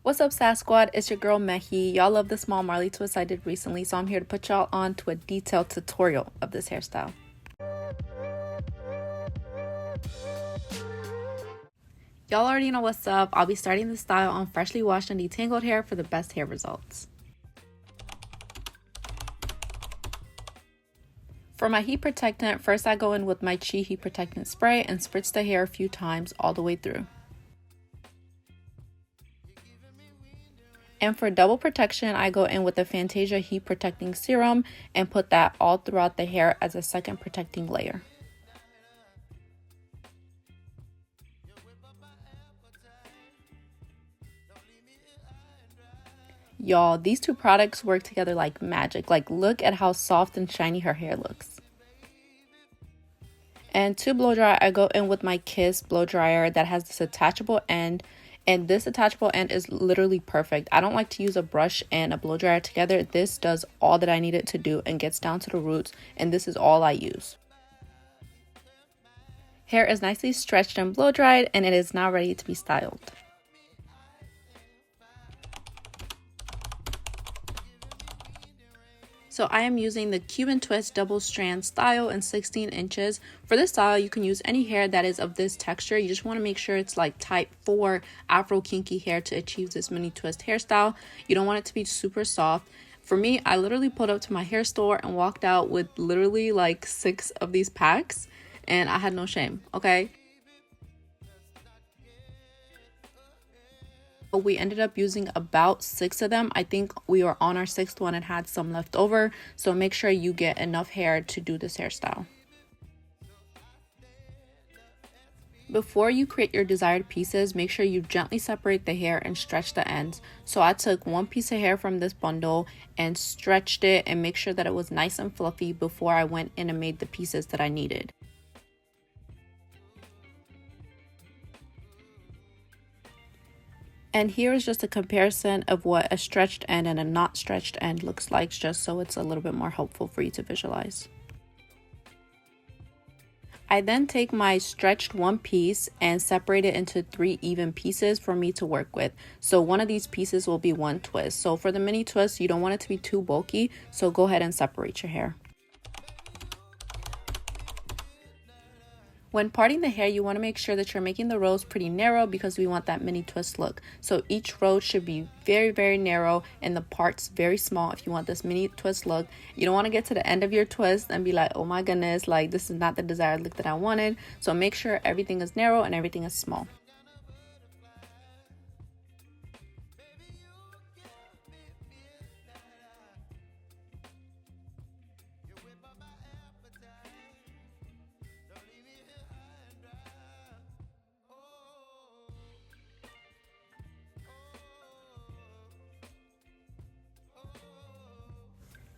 What's up, SAS Squad? It's your girl Mehi. Y'all love the small Marley twist I did recently, so I'm here to put y'all on to a detailed tutorial of this hairstyle. Y'all already know what's up. I'll be starting this style on freshly washed and detangled hair for the best hair results. For my heat protectant, first I go in with my Chi heat protectant spray and spritz the hair a few times all the way through. And for double protection, I go in with the Fantasia heat protecting serum and put that all throughout the hair as a second protecting layer. Y'all, these two products work together like magic. Like, look at how soft and shiny her hair looks. And to blow dry, I go in with my Kiss blow dryer that has this attachable end. And this attachable end is literally perfect. I don't like to use a brush and a blow dryer together. This does all that I need it to do and gets down to the roots. And this is all I use. Hair is nicely stretched and blow dried, and it is now ready to be styled. So I am using the Cuban twist double strand style in 16 inches. For this style, you can use any hair that is of this texture. You just want to make sure it's like type 4 Afro kinky hair to achieve this mini twist hairstyle. You don't want it to be super soft. For me, I literally pulled up to my hair store and walked out with literally like 6 of these packs, and I had no shame, okay? We ended up using about 6 of them. I think we were on our 6th one and had some left over, so make sure you get enough hair to do this hairstyle. Before you create your desired pieces, make sure you gently separate the hair and stretch the ends. So I took one piece of hair from this bundle and stretched it and make sure that it was nice and fluffy before I went in and made the pieces that I needed. And here is just a comparison of what a stretched end and a not stretched end looks like, just so it's a little bit more helpful for you to visualize. I then take my stretched one piece and separate it into 3 even pieces for me to work with. So one of these pieces will be one twist. So for the mini twist, you don't want it to be too bulky, so go ahead and separate your hair. When parting the hair, you want to make sure that you're making the rows pretty narrow because we want that mini twist look. So each row should be very, very narrow and the parts very small if you want this mini twist look. You don't want to get to the end of your twist and be like, oh my goodness, like this is not the desired look that I wanted. So make sure everything is narrow and everything is small.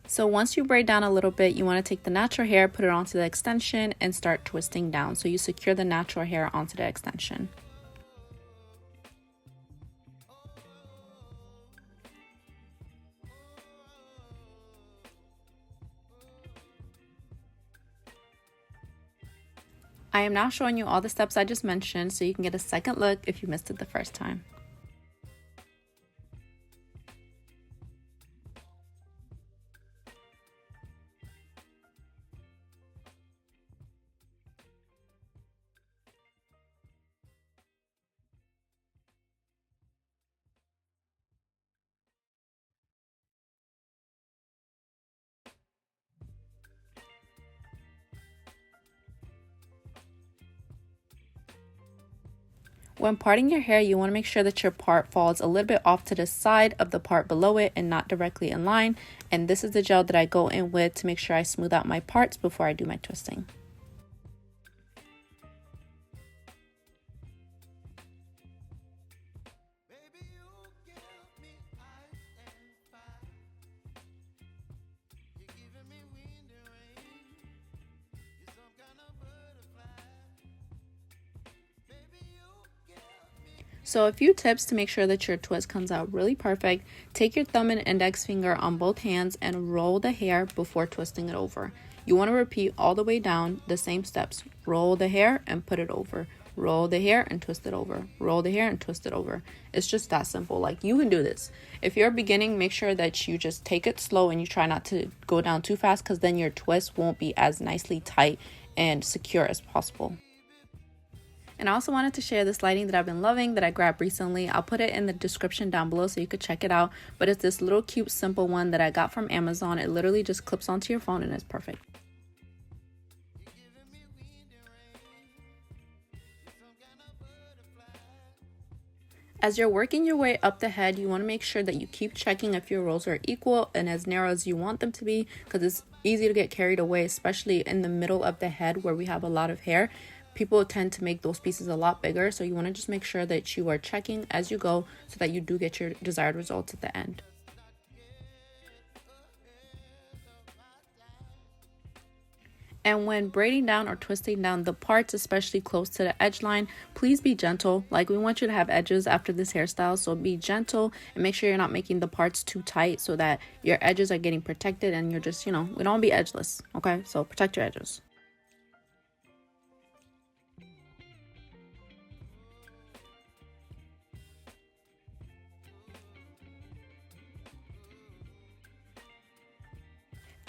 So once you braid down a little bit, you want to take the natural hair, put it onto the extension, and start twisting down. So you secure the natural hair onto the extension. I am now showing you all the steps I just mentioned so you can get a second look if you missed it the first time. When parting your hair, you want to make sure that your part falls a little bit off to the side of the part below it and not directly in line. And this is the gel that I go in with to make sure I smooth out my parts before I do my twisting. So a few tips to make sure that your twist comes out really perfect. Take your thumb and index finger on both hands and roll the hair before twisting it over. You want to repeat all the way down the same steps. Roll the hair and put it over. roll the hair and twist it over, roll the hair and twist it over. It's just that simple. Like, you can do this. If you're beginning, make sure that you just take it slow and you try not to go down too fast, because then your twist won't be as nicely tight and secure as possible. And I also wanted to share this lighting that I've been loving that I grabbed recently. I'll put it in the description down below so you could check it out. But it's this little cute simple one that I got from Amazon. It literally just clips onto your phone and it's perfect. As you're working your way up the head, you want to make sure that you keep checking if your rolls are equal and as narrow as you want them to be, because it's easy to get carried away, especially in the middle of the head where we have a lot of hair. People tend to make those pieces a lot bigger, so you want to just make sure that you are checking as you go so that you do get your desired results at the end. And when braiding down or twisting down the parts, especially close to the edge line, please be gentle. Like, we want you to have edges after this hairstyle, so be gentle and make sure you're not making the parts too tight so that your edges are getting protected and you're just, we don't want to be edgeless, okay? So protect your edges.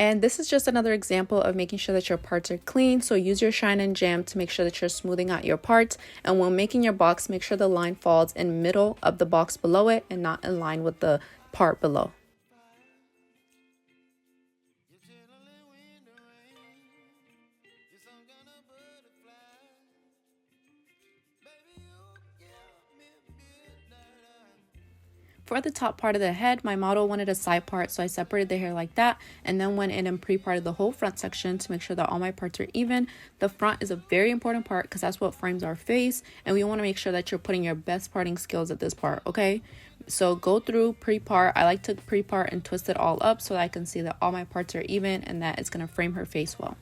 And this is just another example of making sure that your parts are clean. So use your shine and jam to make sure that you're smoothing out your parts. And when making your box, make sure the line falls in middle of the box below it and not in line with the part below. For the top part of the head, my model wanted a side part, so I separated the hair like that, and then went in and pre-parted the whole front section to make sure that all my parts are even. The front is a very important part because that's what frames our face, and we want to make sure that you're putting your best parting skills at this part, okay? So go through pre-part. I like to pre-part and twist it all up so that I can see that all my parts are even and that it's going to frame her face well.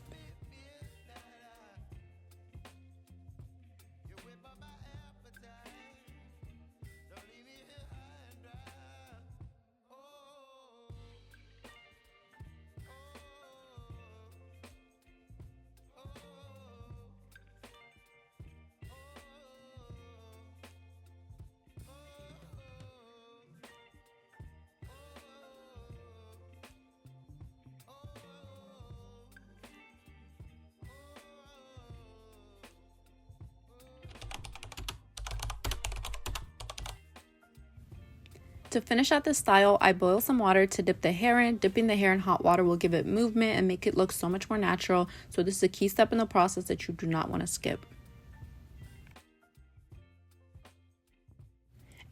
To finish out this style, I boil some water to dip the hair in. Dipping the hair in hot water will give it movement and make it look so much more natural. So this is a key step in the process that you do not want to skip.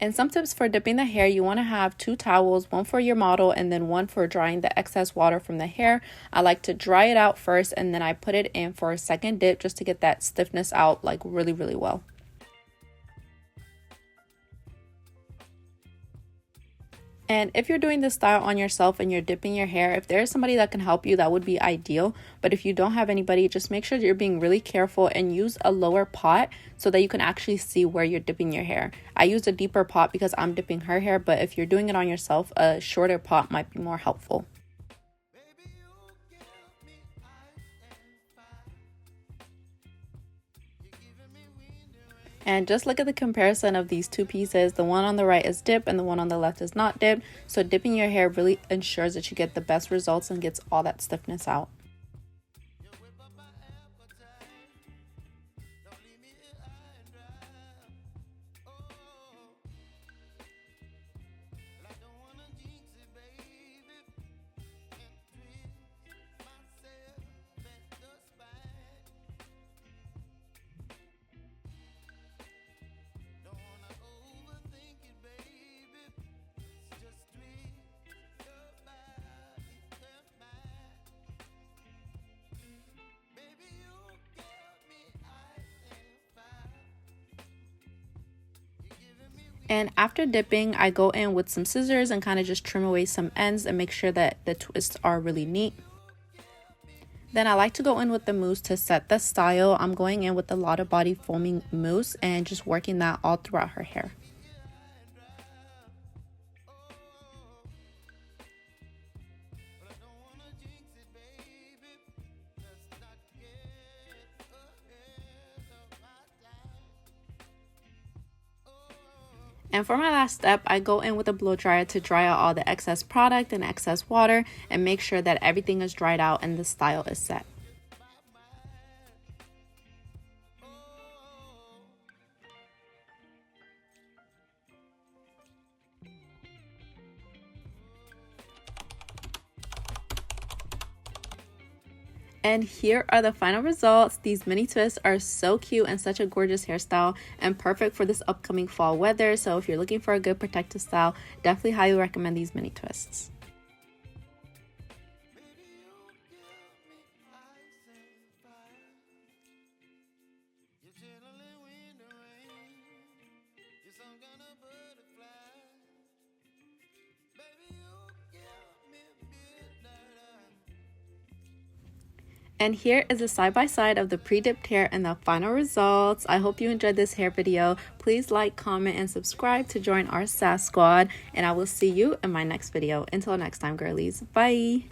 And some tips for dipping the hair: you want to have 2 towels, one for your model and then one for drying the excess water from the hair. I like to dry it out first and then I put it in for a second dip just to get that stiffness out like really well. And if you're doing this style on yourself and you're dipping your hair, if there's somebody that can help you, that would be ideal. But if you don't have anybody, just make sure that you're being really careful and use a lower pot so that you can actually see where you're dipping your hair. I used a deeper pot because I'm dipping her hair, but if you're doing it on yourself, a shorter pot might be more helpful. And just look at the comparison of these 2 pieces. The one on the right is dip and the one on the left is not dip. So dipping your hair really ensures that you get the best results and gets all that stiffness out. And after dipping, I go in with some scissors and kind of just trim away some ends and make sure that the twists are really neat. Then I like to go in with the mousse to set the style. I'm going in with a lot of body foaming mousse and just working that all throughout her hair. And for my last step, I go in with a blow dryer to dry out all the excess product and excess water and make sure that everything is dried out and the style is set. And here are the final results. These mini twists are so cute and such a gorgeous hairstyle and perfect for this upcoming fall weather. So if you're looking for a good protective style, definitely highly recommend these mini twists. And here is a side-by-side of the pre-dipped hair and the final results. I hope you enjoyed this hair video. Please like, comment, and subscribe to join our SAS squad. And I will see you in my next video. Until next time, girlies. Bye!